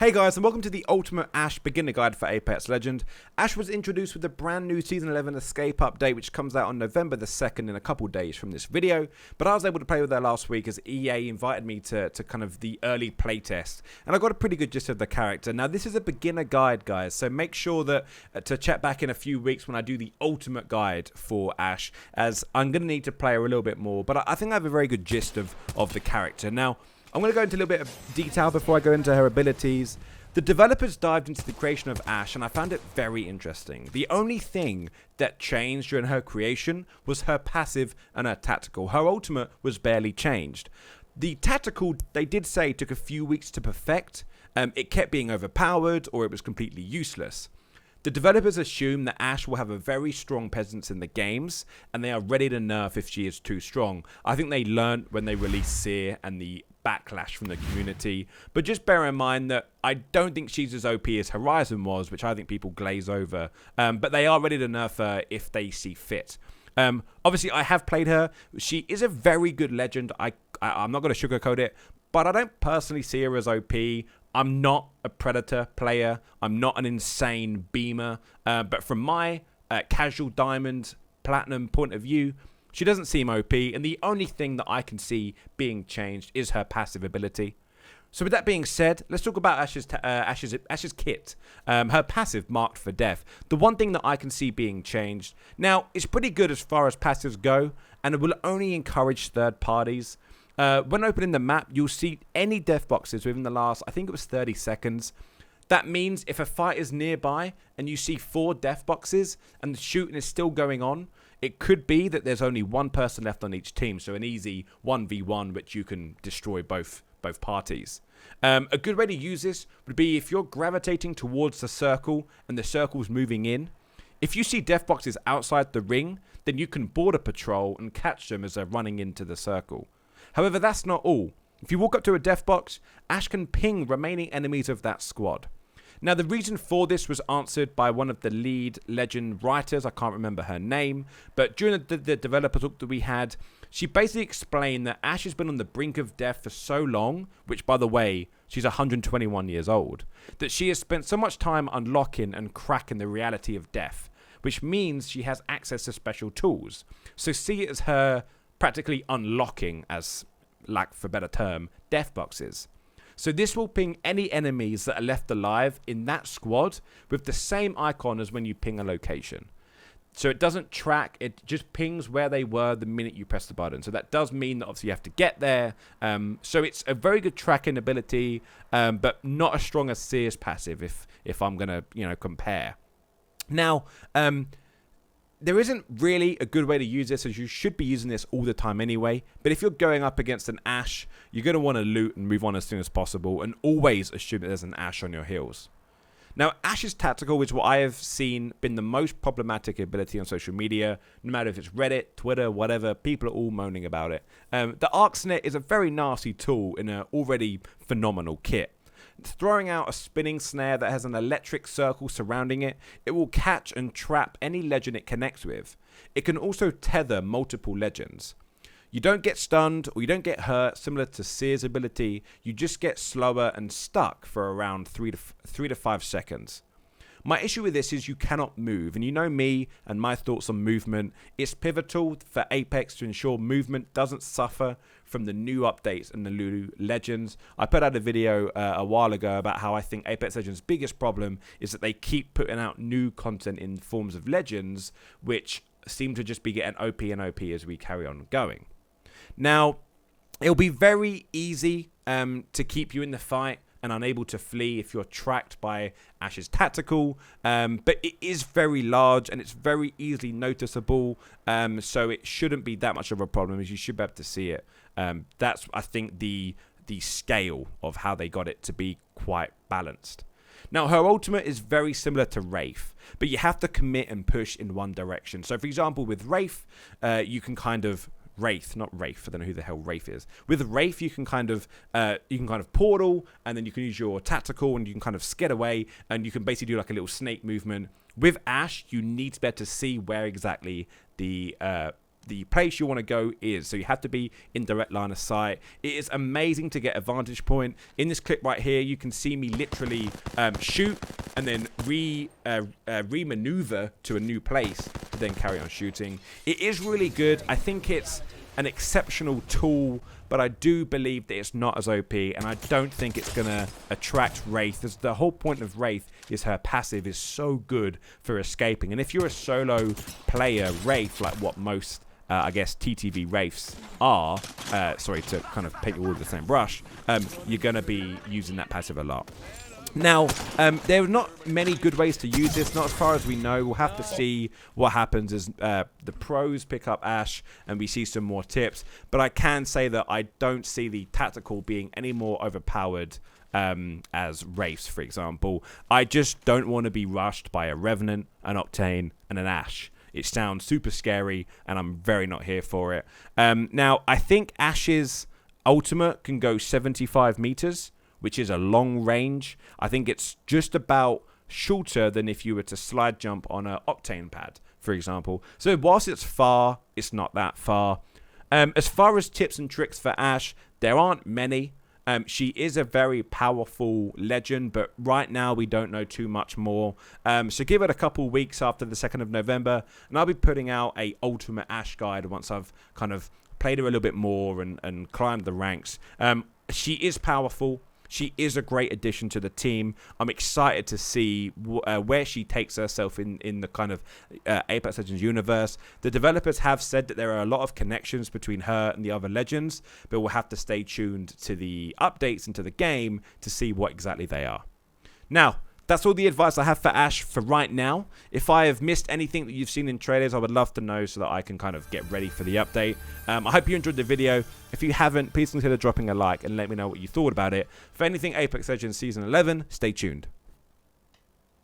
Hey guys, and welcome to the Ultimate Ashe Beginner Guide for Apex Legends. Ashe was introduced with the brand new Season 11 Escape update, which comes out on November the 2nd in a couple days from this video. But I was able to play with her last week as EA invited me to kind of the early playtest. And I got a pretty good gist of the character. Now, this is a beginner guide, guys, so make sure that to check back in a few weeks when I do the Ultimate Guide for Ashe, as I'm going to need to play her a little bit more. But I think I have a very good gist of the character. Now, I'm going to go into a little bit of detail before I go into her abilities. The developers dived into the creation of Ashe, and I found it very interesting. The only thing that changed during her creation was her passive and her tactical. Her ultimate was barely changed. The tactical, they did say, took a few weeks to perfect. It kept being overpowered, or it was completely useless. The developers assume that Ashe will have a very strong presence in the games, and they are ready to nerf if she is too strong. I think they learned when they released Seer and the backlash from the community, but just bear in mind that I don't think she's as OP as Horizon was, which I think people glaze over, but they are ready to nerf her if they see fit. Obviously, I have played her. She is a very good legend. I'm not going to sugarcoat it, but I don't personally see her as OP. I'm not a Predator player. I'm not an insane beamer. But from my casual diamond platinum point of view, she doesn't seem OP. And the only thing that I can see being changed is her passive ability. So with that being said, let's talk about Ashe's kit. Her passive, Marked for Death. The one thing that I can see being changed. Now, it's pretty good as far as passives go, and it will only encourage third parties. When opening the map, you'll see any death boxes within the last, I think it was 30 seconds. That means if a fight is nearby and you see 4 death boxes and the shooting is still going on, it could be that there's only one person left on each team. So an easy 1v1 which you can destroy both parties. A good way to use this would be if you're gravitating towards the circle and the circle's moving in. If you see death boxes outside the ring, then you can board a patrol and catch them as they're running into the circle. However, that's not all. If you walk up to a death box, Ashe can ping remaining enemies of that squad. Now, the reason for this was answered by one of the lead legend writers. I can't remember her name, but during the developer talk that we had, she basically explained that Ashe has been on the brink of death for so long, which, by the way, she's 121 years old, that she has spent so much time unlocking and cracking the reality of death, which means she has access to special tools. So see it as her practically unlocking, as lack for a better term, death boxes. So this will ping any enemies that are left alive in that squad with the same icon as when you ping a location. So it doesn't track, it just pings where they were the minute you press the button. So that does mean that obviously you have to get there. So it's a very good tracking ability, but not as strong as Seer's passive if I'm going to compare. Now, there isn't really a good way to use this, as you should be using this all the time anyway. But if you're going up against an Ashe, you're going to want to loot and move on as soon as possible, and always assume that there's an Ashe on your heels. Now, Ashe's tactical is what I have seen been the most problematic ability on social media. No matter if it's Reddit, Twitter, whatever, people are all moaning about it. The arc snare is a very nasty tool in an already phenomenal kit. Throwing out a spinning snare that has an electric circle surrounding it, it will catch and trap any legend it connects with. It can also tether multiple legends. You don't get stunned or you don't get hurt, similar to Seer's ability. You just get slower and stuck for around 3 to 5 seconds. My issue with this is you cannot move, and you know me and my thoughts on movement. It's pivotal for Apex to ensure movement doesn't suffer from the new updates and the new legends. I put out a video a while ago about how I think Apex Legends' biggest problem is that they keep putting out new content in forms of legends, which seem to just be getting OP and OP as we carry on going. Now, it'll be very easy to keep you in the fight and unable to flee if you're tracked by Ashe's tactical, but it is very large and it's very easily noticeable, so it shouldn't be that much of a problem, as you should be able to see it. That's, I think, the scale of how they got it to be quite balanced. Now, her ultimate is very similar to Wraith, but you have to commit and push in one direction. So, for example, with Wraith, you can kind of not Wraith. I don't know who the hell Wraith is. With Wraith, you can kind of portal, and then you can use your tactical, and you can kind of skid away, and you can basically do like a little snake movement. With Ashe, you need to be able to see where exactly the the place you want to go is. So you have to be in direct line of sight. It is amazing to get a vantage point. In this clip right here, you can see me literally shoot and then re-maneuver to a new place to then carry on shooting. It is really good. I think it's an exceptional tool, but I do believe that it's not as OP, and I don't think it's going to attract Wraith. The whole point of Wraith is her passive is so good for escaping, and if you're a solo player Wraith, like what most I guess TTV Wraiths are, sorry to kind of paint you all with the same brush, you're going to be using that passive a lot. Now, there are not many good ways to use this, not as far as we know. We'll have to see what happens as the pros pick up Ashe and we see some more tips. But I can say that I don't see the tactical being any more overpowered as Wraiths, for example. I just don't want to be rushed by a Revenant, an Octane, and an Ashe. It sounds super scary, and I'm very not here for it. Now, I think Ashe's ultimate can go 75 meters, which is a long range. I think it's just about shorter than if you were to slide jump on an Octane pad, for example. So whilst it's far, it's not that far. As far as tips and tricks for Ashe, there aren't many. She is a very powerful legend, but right now we don't know too much more. So give it a couple weeks after the 2nd of November, and I'll be putting out a Ultimate Ashe guide once I've kind of played her a little bit more and climbed the ranks. She is powerful. She is a great addition to the team. I'm excited to see where she takes herself in the kind of Apex Legends universe. The developers have said that there are a lot of connections between her and the other legends, but we'll have to stay tuned to the updates and to the game to see what exactly they are. Now, that's all the advice I have for Ashe for right now. If I have missed anything that you've seen in trailers, I would love to know so that I can kind of get ready for the update. I hope you enjoyed the video. If you haven't, please consider dropping a like and let me know what you thought about it. For anything Apex Legends Season 11, stay tuned.